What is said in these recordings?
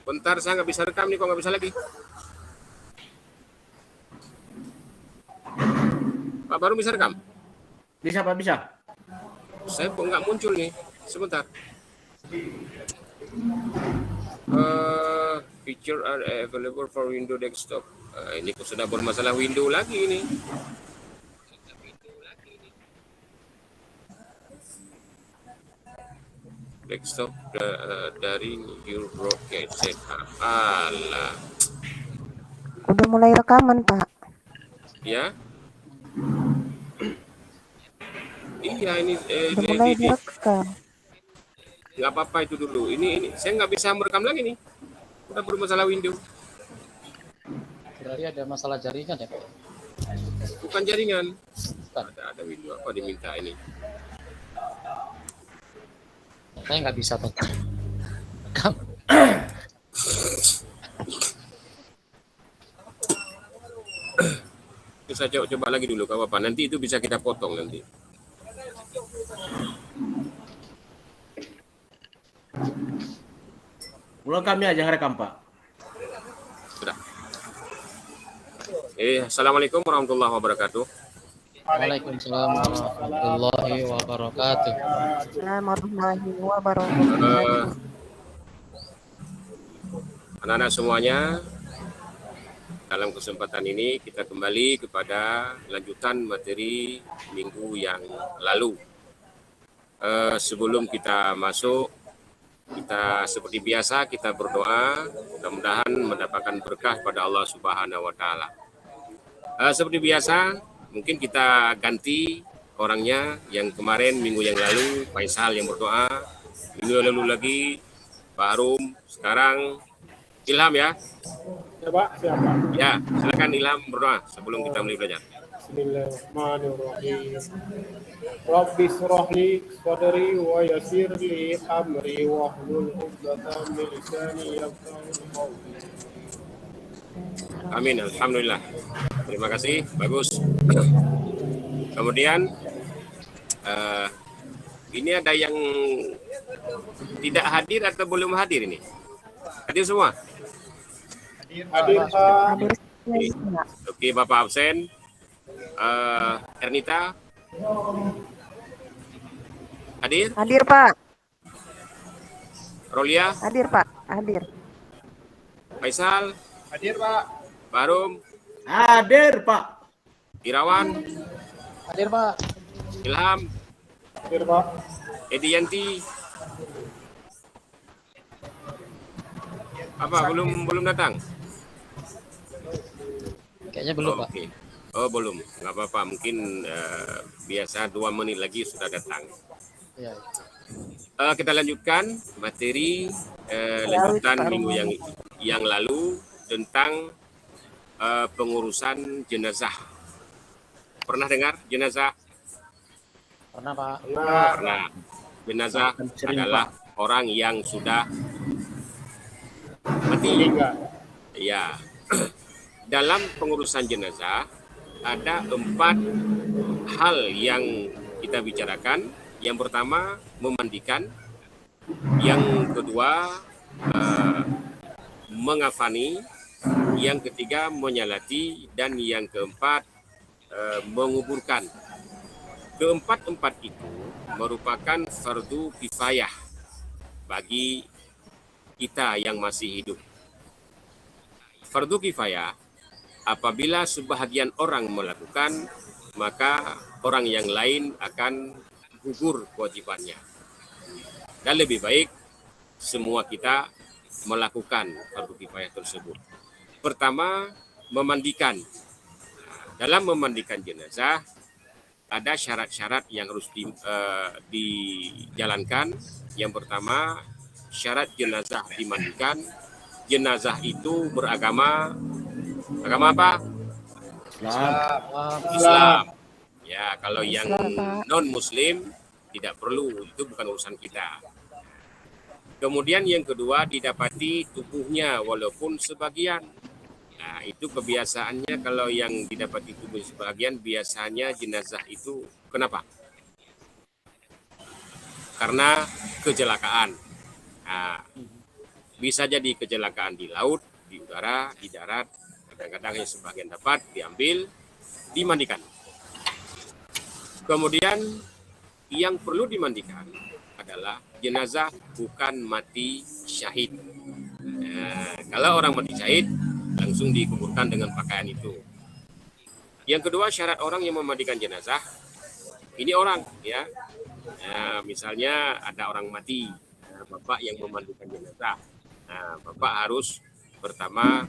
Bentar, saya nggak bisa rekam nih, kok nggak bisa lagi. Pak baru bisa rekam? Bisa Pak, bisa. Saya kok nggak muncul nih. Sebentar. Feature are available for Windows desktop. Ini kok sudah bermasalah Windows lagi ini. Desktop dari New Broadcast. Alah. Udah mulai rekaman, Pak. Ya. Iya ini Udah mulai direkam. nggak apa-apa itu dulu. Ini saya nggak bisa merekam lagi nih. Udah bermasalah Windows. Berarti ada masalah jaringan ya Pak? Bukan jaringan. Ada Windows apa diminta ini? Saya nggak bisa Pak. Rekam. Itu saya coba lagi dulu, gak apa-apa. Nanti itu bisa kita potong nanti. Ulang kami aja ngerekam Pak. Sudah. Assalamualaikum warahmatullahi wabarakatuh. Waalaikumsalam warahmatullahi wabarakatuh. Warahmatullahi wabarakatuh. Anak-anak semuanya, dalam kesempatan ini kita kembali kepada lanjutan materi minggu yang lalu. Sebelum kita masuk, kita seperti biasa kita berdoa, mudah-mudahan mendapatkan berkah pada Allah Subhanahu wa taala. Seperti biasa, mungkin kita ganti orangnya. Yang kemarin minggu yang lalu Faisal yang berdoa, minggu yang lalu lagi Pak Arum, sekarang Ilham ya. Ya Pak, siapa? Ya, silakan Ilham berdoa sebelum kita mulai belajar. Bismillahirrahmanirrahim. Rabbi shrah li sadri wa yassir li amri wa hlul 'uqdatam min lisani yafqahu qawli. Amin, alhamdulillah. Terima kasih, bagus. Kemudian ini ada yang tidak hadir atau belum hadir ini? Hadir semua? Hadir Pak. Oke, Bapak absen. Ernita hadir? Hadir, Pak. Rolia? Hadir, Pak. Hadir. Faisal? Hadir Pak. Barum? Hadir Pak. Irawan? Hadir Pak. Ilham? Hadir Pak. Edianti? Apa belum datang? Kayaknya belum Pak. Okay. Oh belum, nggak apa-apa. Mungkin biasa 2 menit lagi sudah datang. Iya. Kita lanjutkan materi lanjutan minggu yang lalu tentang pengurusan jenazah. Pernah dengar jenazah? Pernah Pak. Pernah. Jenazah adalah orang yang sudah mati. Ya. Dalam pengurusan jenazah ada 4 hal yang kita bicarakan. Yang pertama memandikan, yang kedua mengafani, yang ketiga menyalati, dan yang keempat menguburkan. Keempat itu merupakan fardu kifayah bagi kita yang masih hidup. Fardu kifayah apabila sebahagian orang melakukan, maka orang yang lain akan gugur kewajibannya. Dan lebih baik semua kita melakukan fardu kifayah tersebut. Pertama, memandikan. Dalam memandikan jenazah ada syarat-syarat yang harus dijalankan. Yang pertama, syarat jenazah dimandikan. Jenazah itu beragama apa? Islam. Islam. Ya, kalau yang Islam, Pak. non-muslim tidak perlu, itu bukan urusan kita. Kemudian yang kedua, didapati tubuhnya walaupun sebagian. Nah, itu kebiasaannya kalau yang didapati tubuh sebagian, biasanya jenazah itu kenapa? Karena kecelakaan. Nah, bisa jadi kecelakaan di laut, di udara, di darat. Kadang-kadang yang sebagian dapat diambil, dimandikan. Kemudian yang perlu dimandikan adalah jenazah bukan mati syahid. Nah, kalau orang mati syahid, langsung dikuburkan dengan pakaian itu. Yang kedua, syarat orang yang memandikan jenazah, ini orang ya. Nah, misalnya ada orang mati, bapak yang memandikan jenazah. Nah, bapak harus pertama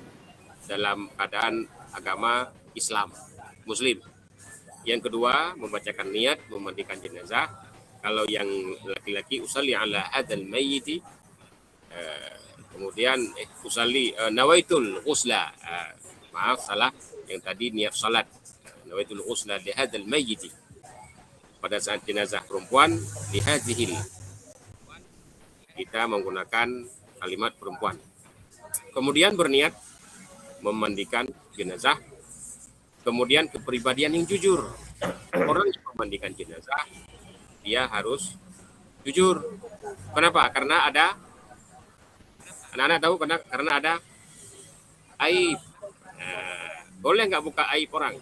dalam keadaan agama Islam, Muslim. Yang kedua, membacakan niat memandikan jenazah. Kalau yang laki-laki, usalli ala hadzal mayyiti, kemudian usalli nawaitul ghusla, maaf salah, yang tadi niat salat, nawaitul ghusla li hadzal mayyiti, pada saat jenazah perempuan li hadzihil, kita menggunakan kalimat perempuan. Kemudian berniat memandikan jenazah. Kemudian kepribadian yang jujur. Orang yang memandikan jenazah, dia harus jujur. Kenapa? Karena ada, anak-anak tahu karena ada aib. Boleh nggak buka aib orang?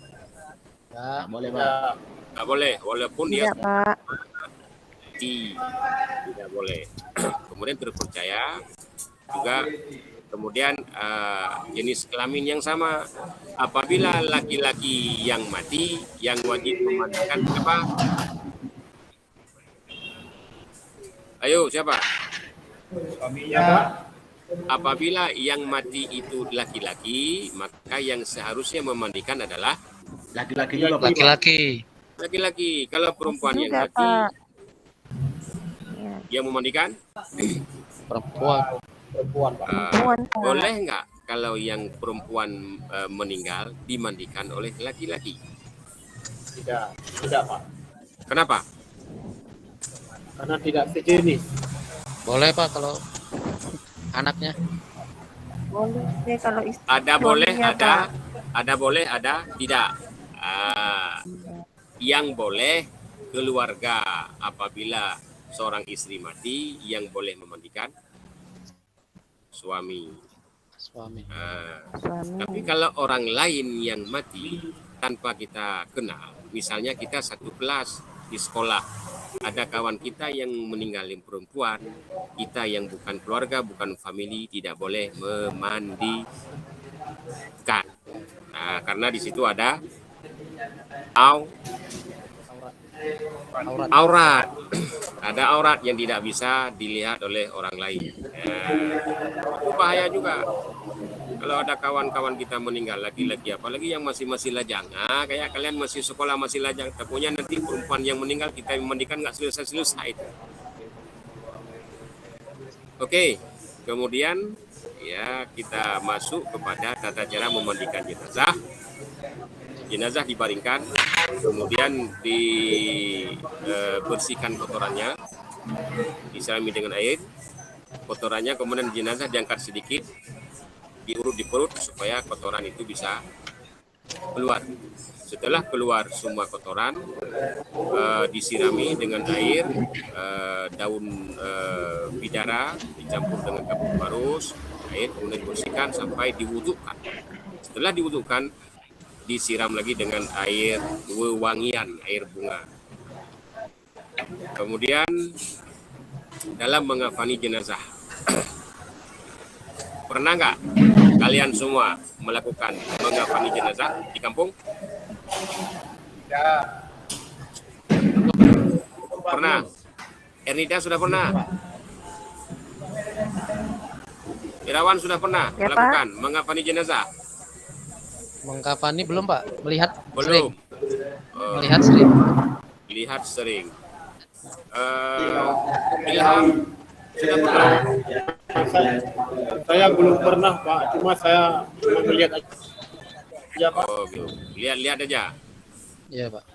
Ya, Boleh, Pak. Nggak boleh, walaupun dia Tidak, Pak. tidak boleh. Kemudian terpercaya juga. Kemudian jenis kelamin yang sama. Apabila laki-laki yang mati, yang wajib memandikan siapa? Ayo, siapa? Suaminya, Pak. Apabila yang mati itu laki-laki, maka yang seharusnya memandikan adalah Laki-laki juga, Pak. laki-laki. laki-laki. Kalau perempuan yang Juga, mati, Pak. Ya, yang memandikan, Perempuan. Perempuan, Pak. perempuan, Pak. boleh nggak kalau yang perempuan meninggal dimandikan oleh laki-laki? Tidak, Pak. Kenapa? Karena tidak sejenis. Boleh Pak kalau anaknya. Boleh kalau istri. Ada boleh, suaminya, ada, Pak. ada boleh, ada tidak. Yang boleh keluarga apabila seorang istri mati, yang boleh memandikan suami. Suami. Suami. Tapi kalau orang lain yang mati tanpa kita kenal, misalnya kita satu kelas di sekolah, ada kawan kita yang meninggal yang perempuan, kita yang bukan keluarga, bukan family, tidak boleh memandikan. Nah, karena di situ ada aurat. Ada aurat yang tidak bisa dilihat oleh orang lain. Itu bahaya juga. Kalau ada kawan-kawan kita meninggal laki-laki, apalagi yang masih lajang, kayak kalian masih sekolah masih lajang, takutnya nanti perempuan yang meninggal kita memandikan nggak selesai. Oke, kemudian ya kita masuk kepada tata cara memandikan jenazah. Jenazah dibaringkan, kemudian dibersihkan kotorannya, disirami dengan air, kotorannya, kemudian jenazah diangkat sedikit, diurut di perut supaya kotoran itu bisa keluar. Setelah keluar semua kotoran, disirami dengan air, daun bidara dicampur dengan kapur barus, air, kemudian dibersihkan sampai diwudukkan. Setelah diwudukkan, disiram lagi dengan air wewangian, air bunga. Kemudian dalam mengafani jenazah, pernah nggak kalian semua melakukan mengafani jenazah di kampung? Tidak. Pernah. Ernida sudah pernah. Irawan sudah pernah Ya, melakukan mengafani jenazah? Mengkafani belum Pak? Melihat Belum. Melihat sering. Lihat sering. Ilham sudah pernah? Saya belum pernah, Pak. Cuma saya melihat aja, Pak. Oh, gitu. Lihat-lihat aja. Iya Pak.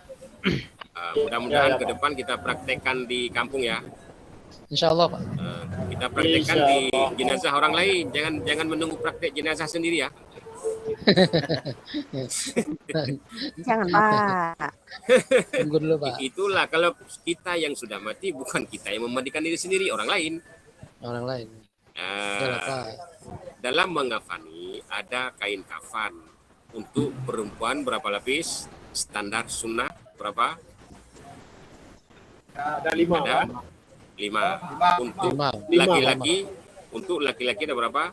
Mudah-mudahan Ya, ke depan kita praktekkan di kampung ya. Insya Allah Pak. Kita praktekkan Insya di Allah. jenazah orang lain. Jangan menunggu praktek jenazah sendiri ya. Jangan Pak. Tunggu dulu Pak. Itulah kalau kita yang sudah mati, bukan kita yang memandikan diri sendiri, orang lain. Orang lain. Ah, Ya Pak. dalam mengafani ada kain kafan untuk perempuan berapa lapis, standar sunnah berapa? Ada 5 Ada Pak. 5. Untuk 5. laki-laki, untuk laki-laki ada berapa?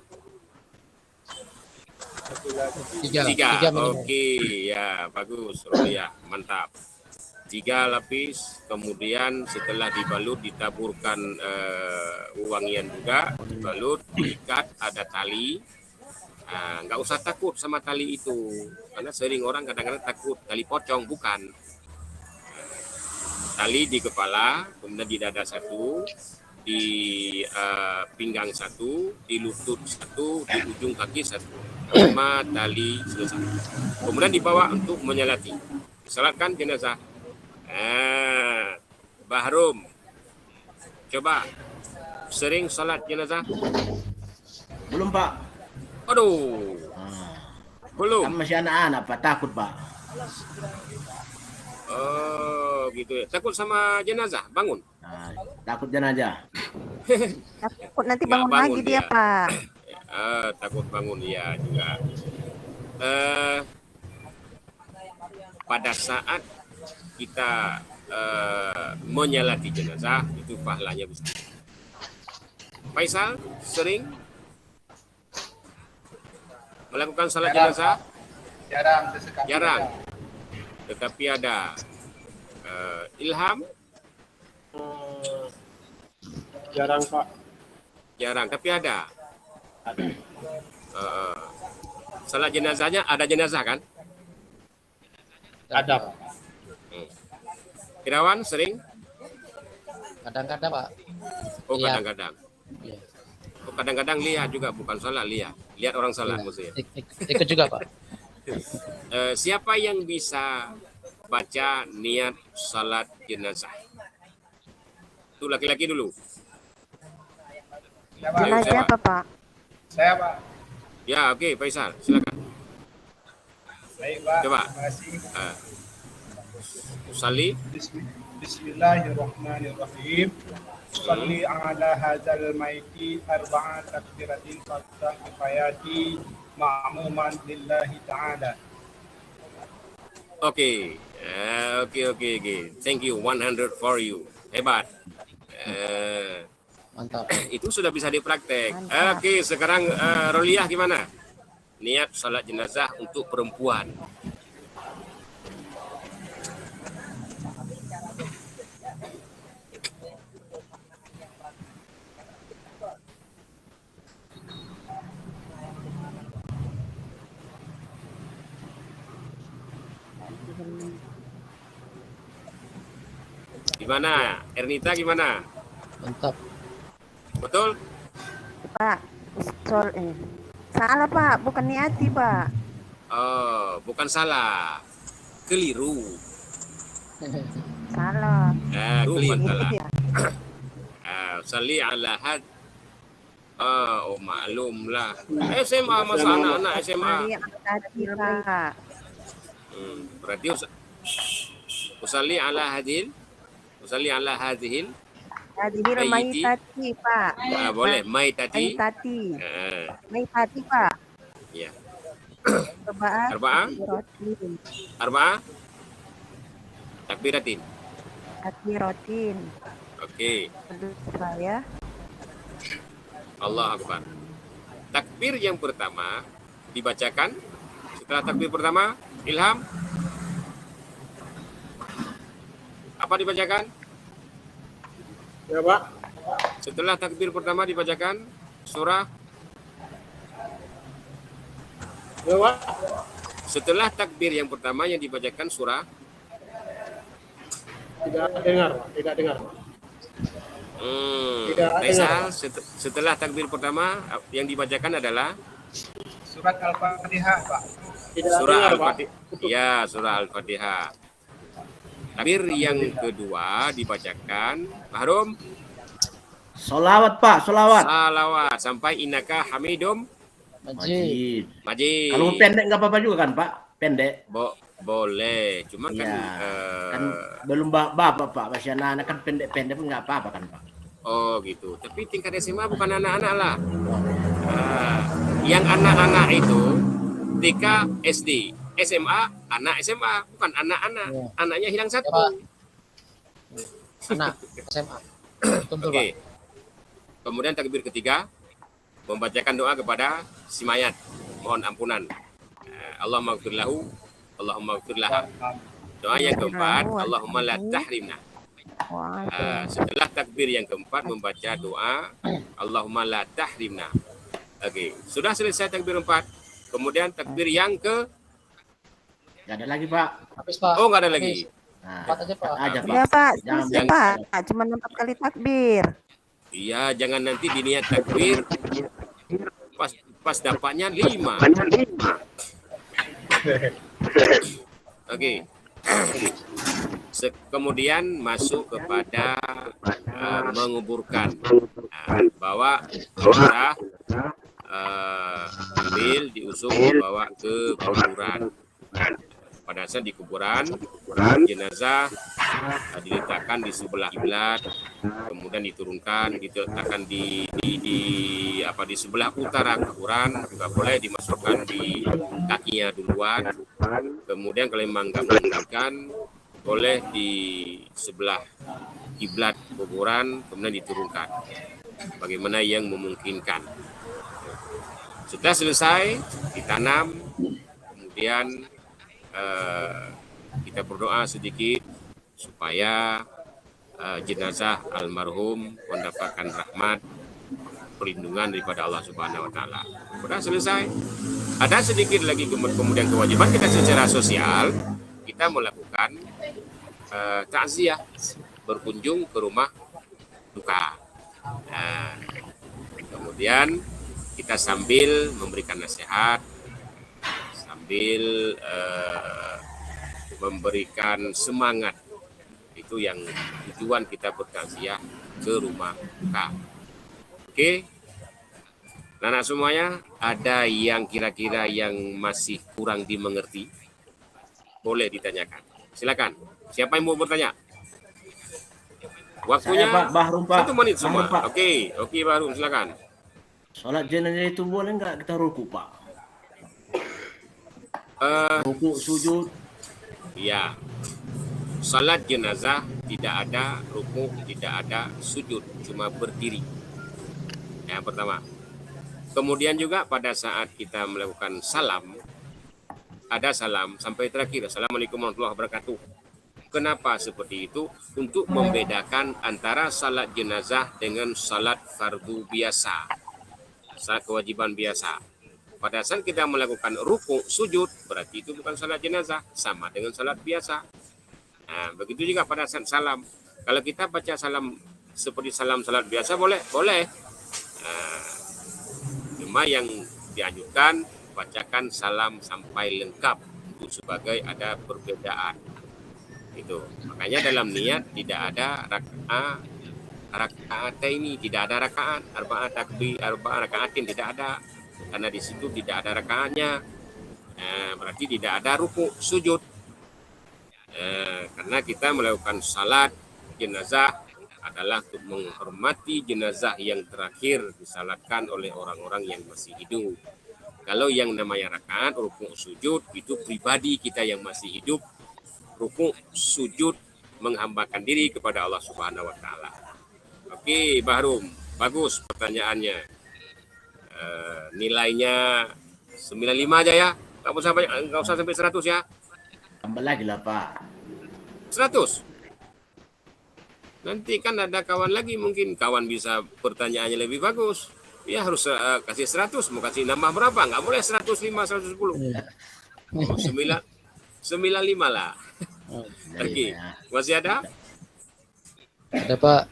3. 3. minimum. Oke, ya bagus. Oh ya, mantap. 3 lapis, kemudian setelah dibalut ditaburkan wangian juga, dibalut, diikat, ada tali. Nggak usah takut sama tali itu, karena sering orang kadang-kadang takut tali pocong, bukan. Tali di kepala, kemudian di dada 1, di pinggang 1, di lutut 1, di ujung kaki 1. 5 tali selesai. Kemudian dibawa untuk menyolati. Disolatkan jenazah. Bahrum, coba sering sholat jenazah? Belum, Pak. Aduh, belum. Kan masih anak-anak, Pak. Takut, Pak. Oh, gitu ya. Takut sama jenazah, bangun. Nah, takut jenazah. Takut nanti Nggak bangun bangun lagi dia. dia Pak. Takut bangun ya juga. Pada saat kita menyolati jenazah itu pahalanya besar. Faisal sering melakukan salat jenazah? Jarang, sesekali. Jarang. Tetapi ada Ilham? Jarang Pak. Jarang, tapi ada. Ada. Salat jenazahnya ada jenazah kan? Ada Pak. Irawan sering? Kadang-kadang Pak. Oh, Iya. kadang-kadang. Iya. Oh, kadang-kadang lihat juga, bukan sholat, lihat. Lihat orang sholat maksudnya. Ikut juga Pak. Siapa yang bisa baca niat salat jenazah? Itu laki-laki dulu. Ya, Pak. Jenazah apa Pak? Saya Pak. Ya, oke, Faisal, silakan. Baik Pak. Coba. Terima kasih. Usalli. Bismillahirrahmanirrahim. Salli ala hadzal maiti arba'a takbiratin fatah kifayati ma'muman lillahi ta'ala. Oke. Oke. Thank you, 100 for you. Hebat. Mantap. Itu sudah bisa dipraktek. Mantap. Oke, sekarang Roliah gimana? Niat salat jenazah untuk perempuan. Gimana? Ernita gimana? Mantap. Betul? Pak. Salah Pak, bukan niati Pak. Oh, bukan salah. Keliru. Salah. Keliru salah. Iya. Salli ala had. Oh, maklum lah. SMA masa anak-anak SMA. Mari hati Pak. Berarti usalli ala hadil. Usalli ala hadhil. Hadhil Maiti. maitati Pak. Boleh, maitati. Maitati. Ah, Maitati Pak. ya. Arba'ah. Arba'ah. Takbiratin. Arba'ah. Takbiratin. Takbiratin. Oke. Saya. Allah Akbar. Takbir yang pertama dibacakan. Setelah takbir pertama, Ilham. Apa dibacakan? Ya Pak. Setelah takbir pertama dibacakan surah. Ya Pak. Setelah takbir yang pertama yang dibacakan surah. Tidak dengar Pak. Tidak dengar Pak. Tidak Faisal, setelah takbir pertama yang dibacakan adalah Surat Al-Fatihah Pak. Tidak surah dengar Pak. Al-Fatihah. Ya, surah Al-Fatihah. Takbir yang kedua dibacakan Bahrum Solawat Pak, solawat. salawat sampai innaka hamidum Majid. majid. Kalau pendek nggak apa-apa juga kan Pak? Pendek. Boleh, cuma kan Iya. Kan belum bapak Pak, masih anak-anak kan pendek-pendek pun nggak apa-apa kan Pak? oh gitu. Tapi tingkat SMA bukan anak-anak lah. Yang anak-anak itu TK SD, SMA anak SMA, bukan anak-anak. Iya. Anaknya hilang Ya, satu. Pak. Anak SMA. Betul, Oke. Pak. Kemudian takbir ketiga membacakan doa kepada si mayat, mohon ampunan. Allahumma ighfir lahu, Allahumma ighfir laha. Doa yang keempat, Allahumma la tahrimna. Setelah takbir yang keempat membaca doa Allahumma la tahrimna. Oke, sudah selesai takbir 4. Kemudian takbir yang ke Nggak ada lagi Pak. Habis, Pak. oh nggak ada lagi. Nah, 4 aja, Pak. aja Pak. Ya Pak, Jangan bisa Pak. Cuma 4 kali takbir. Iya, jangan nanti diniat takbir pas dapatnya 5. Oke. Kemudian masuk kepada menguburkan, bawa jenazah, ambil diusung dibawa ke kuburan. Pada saat di kuburan jenazah diletakkan di sebelah kiblat, kemudian diturunkan diletakkan di sebelah utara kuburan, juga boleh dimasukkan di kakinya duluan, kemudian kalau memang nggak memungkinkan boleh di sebelah kiblat kuburan kemudian diturunkan bagaimana yang memungkinkan. Sudah selesai ditanam, kemudian kita berdoa sedikit supaya jenazah almarhum mendapatkan rahmat perlindungan daripada Allah Subhanahu wa taala. Sudah selesai. Ada sedikit lagi kemudian kewajiban kita secara sosial, kita melakukan takziah, berkunjung ke rumah duka. Kemudian kita sambil memberikan nasihat, sambil memberikan semangat. Itu yang tujuan kita bertakziah ke rumah duka. Oke, anak semuanya, ada yang kira-kira yang masih kurang dimengerti? Boleh ditanyakan. Silakan. Siapa yang mau bertanya? Waktunya Saya Pak, Bahrum Pak. 1 menit semua. Bahrum, Pak. Oke Bahrum, silakan. Sholat jenazah itu boleh nggak kita ruku Pak? Ruku, sujud. Ya, salat jenazah tidak ada rukuk, tidak ada sujud, cuma berdiri. Yang pertama. Kemudian juga pada saat kita melakukan salam, ada salam sampai terakhir, Assalamualaikum warahmatullahi wabarakatuh. Kenapa seperti itu? Untuk membedakan antara salat jenazah dengan salat fardu biasa, salat kewajiban biasa. Pada saat kita melakukan rukuk, sujud, berarti itu bukan salat jenazah, sama dengan salat biasa. Nah, begitu juga pada saat salam. Kalau kita baca salam seperti salam salat biasa boleh, boleh. Cuma yang dianjurkan bacakan salam sampai lengkap, itu sebagai ada perbedaan. Itu makanya dalam niat tidak ada rakaat ini, tidak ada rakaat, arba'at takbir, arba'at rakaatin tidak ada. Karena di situ tidak ada rakaatnya, berarti tidak ada rukuk sujud. Karena kita melakukan salat jenazah adalah untuk menghormati jenazah yang terakhir disalatkan oleh orang-orang yang masih hidup. Kalau yang namanya rakaat, rukuk, sujud itu pribadi kita yang masih hidup, rukuk, sujud menghambakan diri kepada Allah Subhanahu wa taala. Oke, Bahrum, bagus pertanyaannya. Nilainya 95 aja ya. Enggak usah sampai 100 ya. Tambah lagi lah Pak. 100. Nanti kan ada kawan lagi, mungkin kawan bisa pertanyaannya lebih bagus. Ya harus kasih 100, mau kasih nambah berapa? Enggak boleh 105, 110. 95 lah. Oke. Masih ada? Ada, Pak.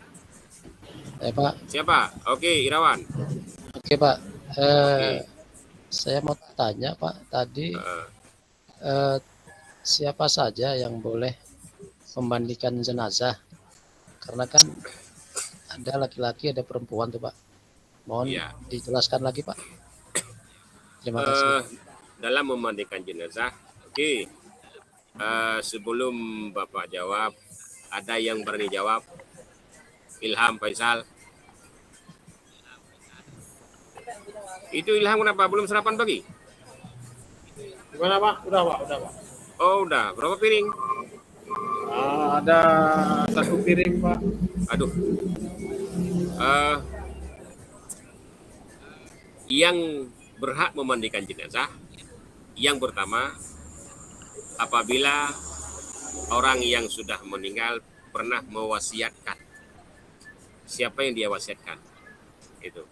Pak. Siapa? Oke, Irawan. Oke, Pak. Saya mau tanya, Pak. Tadi siapa saja yang boleh memandikan jenazah? Karena kan ada laki-laki, ada perempuan tuh Pak. Mohon Iya. dijelaskan lagi Pak. Terima kasih. Dalam memandikan jenazah, oke. Sebelum Bapak jawab, ada yang berani jawab? Ilham, Faisal. Itu Ilham kenapa belum sarapan pagi? Gimana Pak? Udah Pak. Oh udah, berapa piring? Ada 1 piring Pak. Aduh. Yang berhak memandikan jenazah, yang pertama, apabila orang yang sudah meninggal pernah mewasiatkan. Siapa yang dia wasiatkan? Itu.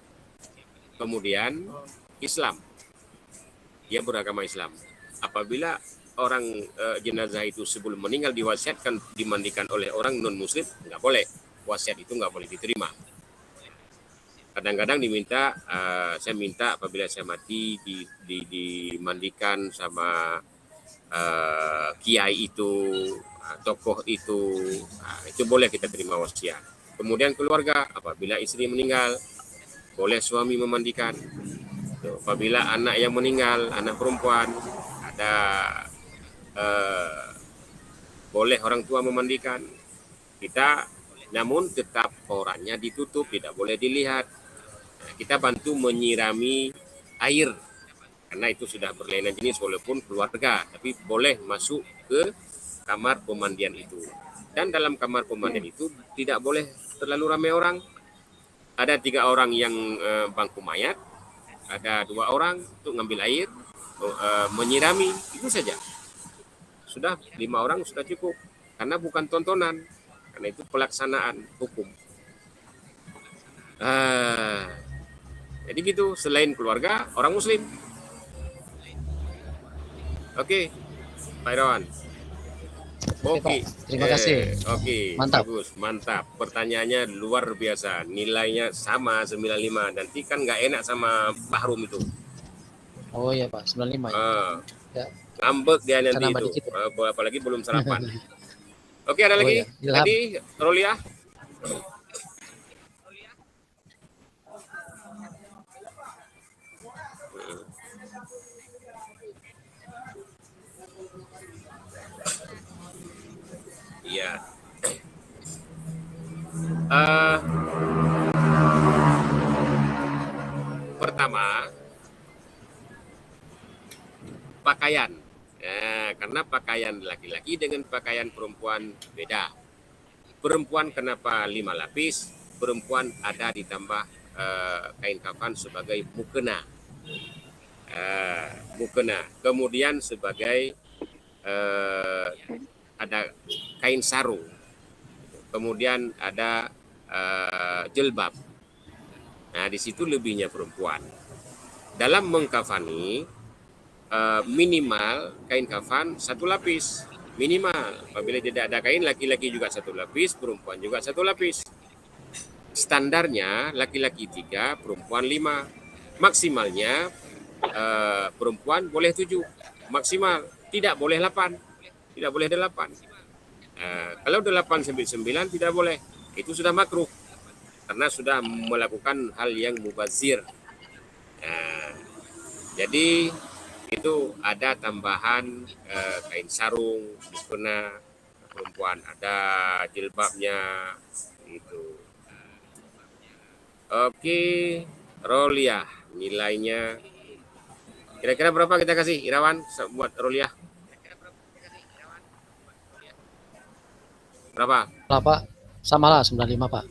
Kemudian Islam. Dia beragama Islam. Apabila orang jenazah itu sebelum meninggal diwasiatkan dimandikan oleh orang non muslim, nggak boleh. Wasiat itu nggak boleh diterima. Kadang-kadang diminta, saya minta apabila saya mati dimandikan sama kiai itu, tokoh itu boleh kita terima wasiat. Kemudian keluarga, apabila istri meninggal, boleh suami memandikan. Apabila anak yang meninggal, anak perempuan, ada boleh orang tua memandikan. Kita, namun tetap orangnya ditutup, tidak boleh dilihat. Kita bantu menyirami air, karena itu sudah berlainan jenis walaupun keluarga, tapi boleh masuk ke kamar pemandian itu. Dan dalam kamar pemandian itu tidak boleh terlalu ramai orang. Ada 3 orang yang bangku mayat, ada 2 orang untuk ngambil air, menyirami, itu saja. Sudah 5 orang sudah cukup, karena bukan tontonan, karena itu pelaksanaan hukum. Jadi gitu, selain keluarga, orang muslim. Oke, Pak Irawan. Oke, Terima kasih. Oke, Mantap. bagus, mantap. Pertanyaannya luar biasa, nilainya sama 95. Nanti kan nggak enak sama Bahrum itu. Oh iya Pak, 95 ya. Ya. Ngambek dia nanti Nambah itu, dikit. apalagi belum sarapan. Oke, ada lagi? iya. Ilham. Tadi Rolia. Iya. Pertama, pakaian. Karena pakaian laki-laki dengan pakaian perempuan beda. Perempuan kenapa 5 lapis? Perempuan ada ditambah kain kafan sebagai mukena. Mukena. Kemudian sebagai ada kain sarung. Kemudian ada jilbab. Nah, di situ lebihnya perempuan. Dalam mengkafani, minimal kain kafan 1 lapis. Minimal. Apabila tidak ada kain, laki-laki juga 1 lapis, perempuan juga 1 lapis. Standarnya laki-laki 3, perempuan 5. Maksimalnya perempuan boleh 7. Maksimal. Tidak boleh 8. Tidak boleh 8. Kalau 8 sampai 9 tidak boleh. Itu sudah makruh. Karena sudah melakukan hal yang mubazir. Jadi itu ada tambahan kain sarung, mukena, perempuan ada jilbabnya gitu. Oke, Rolia, nilainya kira-kira berapa kita kasih Irawan buat Rolia? Berapa? Pak, samalah 95 Pak.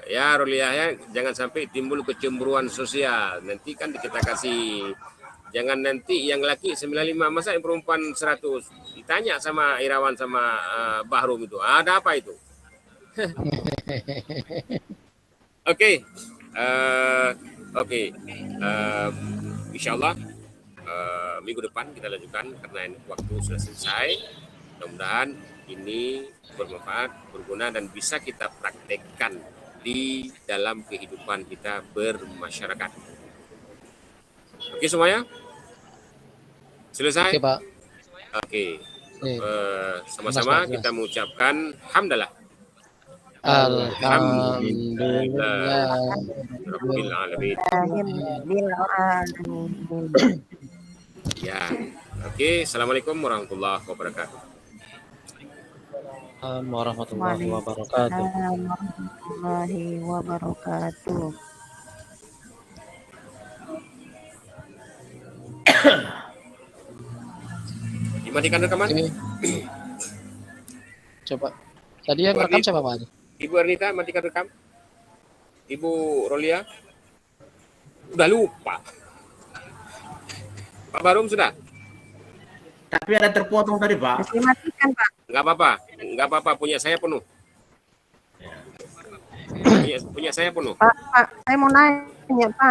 Ya Rolia ya, jangan sampai timbul kecemburuan sosial. Nanti kan kita kasih, jangan nanti yang laki 95, masa yang perempuan 100. Ditanya sama Irawan sama Bahrum itu, ada apa itu? Oke. Insyaallah minggu depan kita lanjutkan karena waktu sudah selesai. Mudah-mudahan ini bermanfaat, berguna dan bisa kita praktekkan di dalam kehidupan kita bermasyarakat. Oke semuanya? Selesai? Oke Pak. Oke. sama-sama kita mengucapkan hamdalah. Alhamdulillah. Rabbil alamin. Ya. Oke, assalamualaikum warahmatullahi wabarakatuh. Warahmatullahi wabarakatuh. Warahmatullahi wabarakatuh. Dimatikan rekaman. Oke. Coba. Tadi yang rekam siapa Pak? Ibu Ernita, matikan rekam. Ibu Rolia. Udah lupa. Pak Barum sudah? Tapi ada terpotong tadi, Pak. Masih matikan, Pak. Nggak apa-apa, punya saya penuh. Punya saya penuh. Pak, saya mau nanya, Pak.